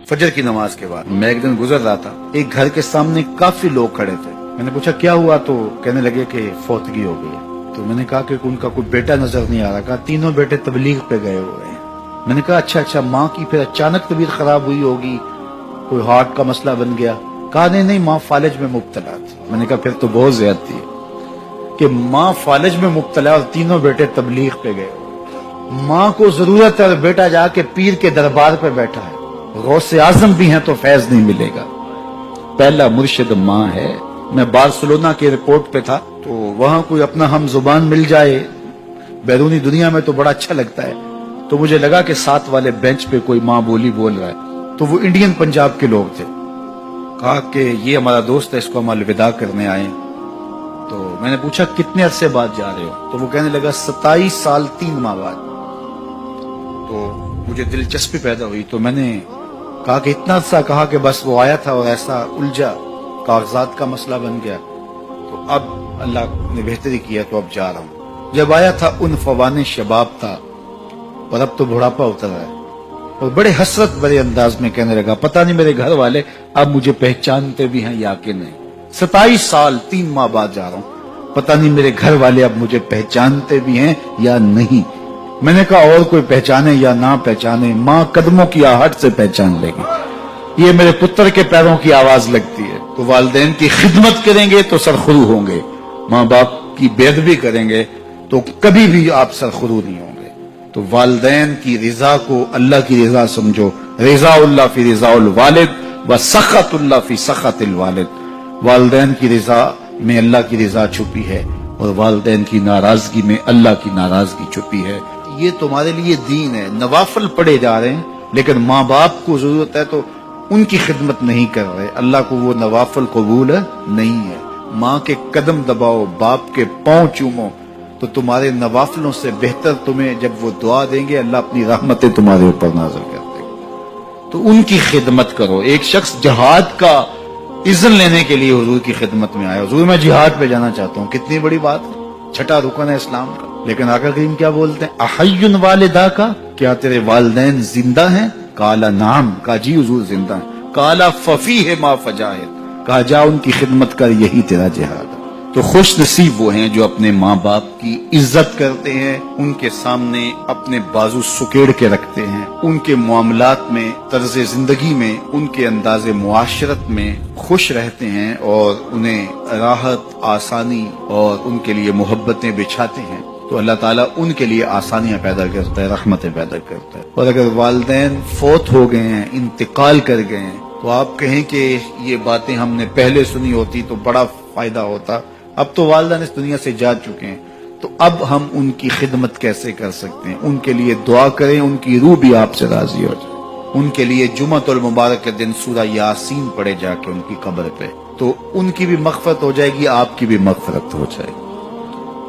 फजर की नमाज के बाद मैं एक दिन गुजर रहा था, एक घर के सामने काफी लोग खड़े थे। मैंने पूछा क्या हुआ, तो कहने लगे कि फौतगी हो गई। तो मैंने कहा कि उनका कोई बेटा नजर नहीं आ रहा। कहा तीनों बेटे तबलीग पे गए हुए हैं। मैंने कहा अच्छा, माँ की फिर अचानक तबीयत खराब हुई होगी, कोई हार्ट का मसला बन गया। कहा नहीं, माँ फालिज में मुब्तला थी। मैंने कहा फिर तो बहुत ज्यादती है कि माँ फालिज में मुब्तला और तीनों बेटे तबलीग पे गए। माँ को जरूरत है और बेटा जाके पीर के दरबार पे बैठा है। गौसे आजम भी हैं तो फैज नहीं मिलेगा। पहला मुर्शिद माँ है। मैं बार्सिलोना के एयरपोर्ट पे था, तो वहां कोई अपना हम जुबान मिल जाए बैरूनी दुनिया में तो बड़ा अच्छा लगता है। तो मुझे लगा कि साथ वाले बेंच पे कोई माँ बोली बोल रहा है, तो वो इंडियन पंजाब के लोग थे। कहा कि ये हमारा दोस्त है, इसको हम अलविदा करने आए। तो मैंने पूछा कितने अरसे बाद जा रहे हो? तो वो कहने लगा 27 साल 3 माह बाद। तो मुझे दिलचस्पी पैदा हुई, तो मैंने कहा कि इतना अरसा? कहा कि बस वो आया था और ऐसा उलझा, कागजात का मसला बन गया, तो अब अल्लाह ने बेहतरी किया तो अब जा रहा हूँ। जब आया था उन फवाने शबाब था और अब तो बुढ़ापा उतर रहा है। और बड़े हसरत भरे अंदाज में कहने लगा पता नहीं मेरे घर वाले अब मुझे पहचानते भी हैं या कि नहीं। 27 साल 3 माह बाद जा रहा हूँ, पता नहीं मेरे घर वाले अब मुझे पहचानते भी हैं या नहीं। मैंने कहा और कोई पहचाने या ना पहचाने, माँ कदमों की आहट से पहचान लेगी। ये मेरे पुत्र के पैरों की आवाज लगती है। तो वालिदैन की खिदमत करेंगे तो सरखुरू होंगे, माँ बाप की बेअदबी करेंगे तो कभी भी आप सरखुरू नहीं होंगे। तो वालिदैन की रिजा को अल्लाह की रिजा समझो। रिजाउल्लाह फी रिजाउल वालिद व सखतुल्लाह फी सखतिल वालिद। वालिदैन की रिजा में अल्लाह की रिजा छुपी है और वालिदैन की नाराजगी में अल्लाह की नाराजगी छुपी है। ये तुम्हारे लिए दीन है। नवाफिल पढ़े जा रहे हैं, लेकिन माँ बाप को जरूरत है तो उनकी खिदमत नहीं कर रहे। अल्लाह को वो नवाफिल कबूल नहीं है। माँ के कदम दबाओ, बाप के पांव चूमो, तो तुम्हारे नवाफिलों से बेहतर तुम्हें जब वो दुआ देंगे अल्लाह अपनी रहमतें तुम्हारे ऊपर नाज़िल कर देगा। तो उनकी खिदमत करो। एक शख्स जहाद का इज़्न लेने के लिए हुजूर की खिदमत में आया, हुजूर मैं जिहाद पे जाना चाहता हूँ। कितनी बड़ी बात है, छठा रुकन है इस्लाम का। लेकिन आका करीम क्या बोलते हैं, अहय्युन वालिदा का, क्या तेरे वालिदैन जिंदा हैं? काला नाम, का जी हुजूर जिंदा है। काला फफी है मा फजाहिद, कहा जा उनकी खिदमत कर, यही तेरा जिहाद है। तो खुश नसीब वो हैं जो अपने माँ बाप की इज्जत करते हैं, उनके सामने अपने बाजू सुकेड़ के रखते हैं, उनके मामलात में, तर्ज जिंदगी में, उनके अंदाजे मुआशरत में खुश रहते हैं और उन्हें राहत, आसानी और उनके लिए मोहब्बतें बिछाते हैं। तो अल्लाह ताला उनके लिए आसानियां पैदा करता है, रहमतें पैदा करता है। और अगर वालिदैन फौत हो गए हैं, इंतकाल कर गए हैं, तो आप कहें कि ये बातें हमने पहले सुनी होती तो बड़ा फायदा होता। अब तो वालिदैन इस दुनिया से जा चुके हैं, तो अब हम उनकी खिदमत कैसे कर सकते हैं? उनके लिए दुआ करें, उनकी रूह भी आपसे राजी हो जाए। उनके लिए जुमअतुल मुबारक के दिन सूरह यासीन पढ़े जाके उनकी कब्र पे, तो उनकी भी मग़फ़िरत हो जाएगी, आपकी भी मग़फ़िरत हो जाएगी।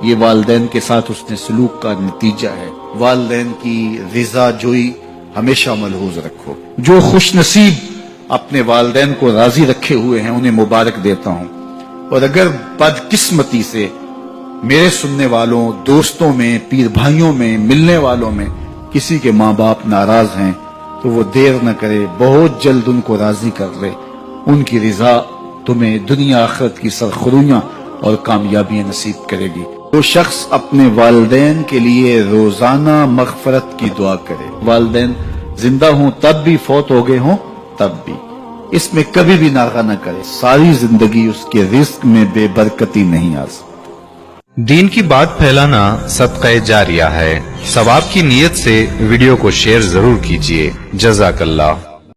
ये वालिदैन के साथ उसने सलूक का नतीजा है। वालिदैन की रिजा जोई हमेशा मलहूज रखो। जो खुश नसीब अपने वालिदैन को राजी रखे हुए हैं उन्हें मुबारक देता हूँ। और अगर बदकिस्मती से मेरे सुनने वालों, दोस्तों में, पीर भाइयों में, मिलने वालों में किसी के माँ बाप नाराज हैं, तो वो देर न करे, बहुत जल्द उनको राजी कर ले। उनकी रिजा तुम्हें दुनिया आखिरत की सरखुरियां और कामयाबियां नसीब करेगी। तो शख्स अपने वालिदैन के लिए रोजाना मग़फ़िरत की दुआ करे। वालिदैन जिंदा हों तब भी, फौत हो गए हों तब भी, इसमें कभी भी नागा न करे। सारी जिंदगी उसके रिस्क में बेबरकती नहीं आ सकती। दीन की बात फैलाना सदक़ा जारिया है। सवाब की नीयत से वीडियो को शेयर जरूर कीजिए। जज़ाकल्लाह।